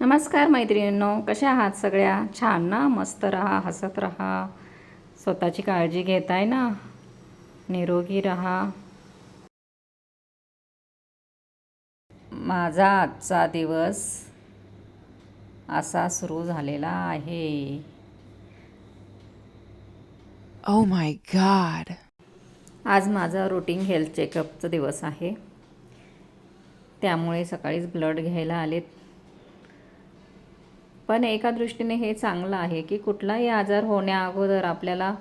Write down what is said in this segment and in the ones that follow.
नमस्कार मैत्रिणींनो, कशा आहात सगळ्या? छान ना? मस्त रहा, हसत रहा, स्वतःची काळजी घेताय ना, निरोगी रहा. माझा आजचा दिवस असा सुरू झालेला आहे. Oh my God. आज माझा रुटीन हेल्थ चेकअपचा दिवस आहे. त्यामुळे सकाळीच ब्लड घ्यायला आलेत. पण एका दृष्टीने हे चांगलं आहे की कुठलाही आजार होण्याअगोदर आपल्याला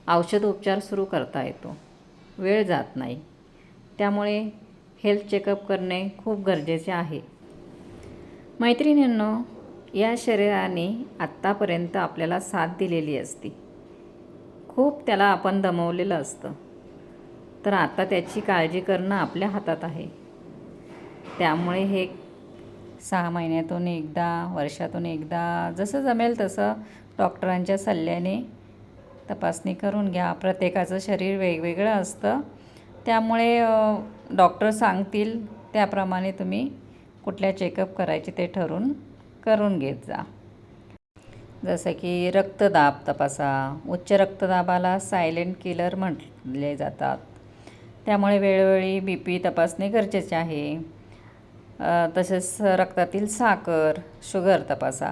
औषध उपचार सुरू करता येतो, वेळ जात नाही. त्यामुळे हेल्थ चेकअप करणे खूप गरजेचे आहे. मैत्रिणींनो, या शरीराने आत्तापर्यंत आपल्याला साथ दिलेली असती, खूप त्याला आपण दमवलेलं असतं. तर आता त्याची काळजी करणं आपल्या हातात आहे. त्यामुळे हे 6 महिन्यातून एकदा, वर्षातून एकदा, जसं जमेल तसं डॉक्टरांच्या सल्ल्याने तपासणी करून घ्या. प्रत्येकाचं शरीर वेगवेगळं असतं. त्यामुळे डॉक्टर सांगतील त्याप्रमाणे तुम्ही कुठल्या चेकअप करायचे ते ठरवून करून घेत जा. जसं की रक्तदाब तपासा. उच्च रक्तदाबाला सायलेंट किलर म्हटले जातात. त्यामुळे वेळोवेळी BP तपासणे गरजेचे आहे. तसेच रक्तातील साखर, शुगर तपासा.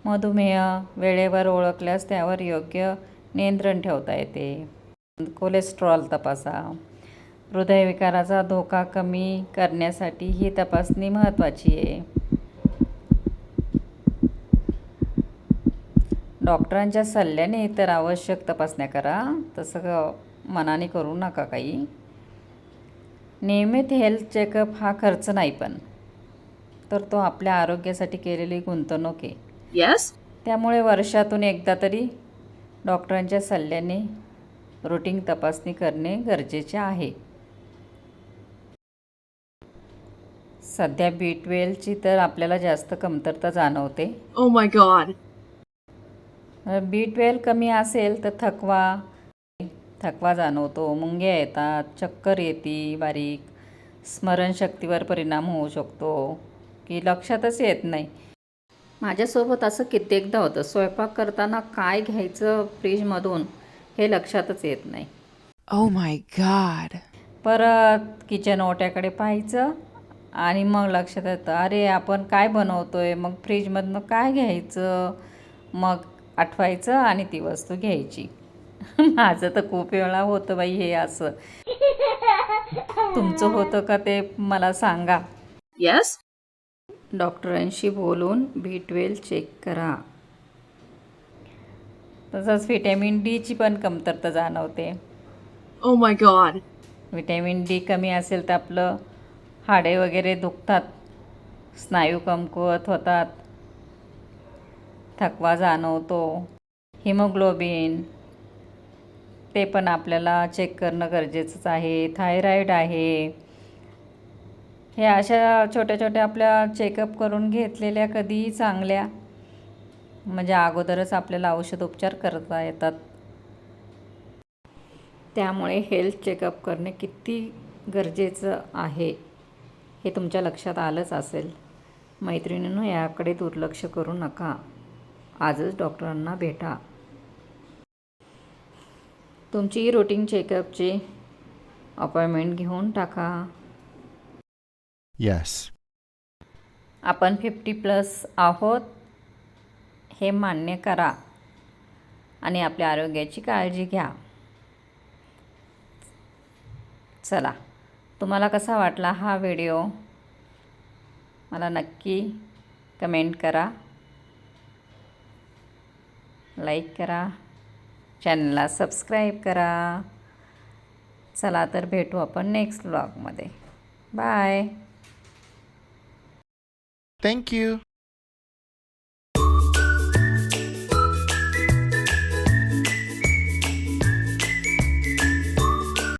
मधुमेह वेळेवर ओळखल्यास त्यावर योग्य नियंत्रण ठेवता येते. कोलेस्ट्रॉल तपासा. हृदयविकाराचा धोका कमी करण्यासाठी ही तपासणी महत्त्वाची आहे. डॉक्टरांच्या सल्ल्याने इतर आवश्यक तपासण्या करा, तसं मनाने करू नका काही. नियमित हेल्थ चेकअप हा खर्च नाही, पण तर तो आपल्या आरोग्यासाठी केलेली गुंतवणूक आहे. Yes? त्यामुळे वर्षातून एकदा तरी डॉक्टरांच्या सल्ल्याने रुटीन तपासणी करणे गरजेचे आहे. सध्या B12ची तर आपल्याला जास्त कमतरता जाणवते. Oh my God. B12 कमी असेल तर थकवा जाणवतो, मुंग्या येतात, चक्कर येते बारीक, स्मरणशक्तीवर परिणाम होऊ शकतो की लक्षातच येत नाही. माझ्यासोबत असं कित्येकदा होतं. स्वयंपाक करताना काय घ्यायचं फ्रीजमधून हे लक्षातच येत नाही. Oh my God. परत किचन ओट्याकडे पाहायचं आणि मग लक्षात येतं, अरे आपण काय बनवतो आहे, मग फ्रीजमधनं काय घ्यायचं, मग आठवायचं आणि ती वस्तू घ्यायची. माझं तर खूप वेळा होतं बाई हे असं. तुमचं होतं का ते मला सांगा. Yes? डॉक्टरांशी बोलून B12 चेक करा. तसंच व्हिटॅमिन Dची पण कमतरता जाणवते. Oh my God. Vitamin D कमी असेल तर आपलं हाडे वगैरे दुखतात, स्नायू कमकुवत होतात, थकवा जाणवतो. हिमोग्लोबिन ते पण आपल्याला चेक करणं गरजेचंच आहे. थायरॉईड आहे. हे अशा छोट्या छोट्या आपल्या चेकअप करून घेतलेल्या कधीही चांगल्या, म्हणजे अगोदरच आपल्याला औषधोपचार करता येतात. त्यामुळे हेल्थ चेकअप करणे किती गरजेचं आहे हे तुमच्या लक्षात आलंच असेल. मैत्रिणींनो, याकडे दुर्लक्ष करू नका. आजच डॉक्टरांना भेटा. तुमची रुटीन चेकअपची अपॉइंटमेंट घेऊन टाका. Yes. आपण 50+ आहोत हे मान्य करा आणि आपल्या आरोग्याची काळजी घ्या. चला, तुम्हाला कसा वाटला हा व्हिडिओ मला नक्की कमेंट करा, लाईक करा, चॅनलला सबस्क्राईब करा. चला तर भेटू आपण नेक्स्ट व्लॉगमध्ये. बाय. Thank you.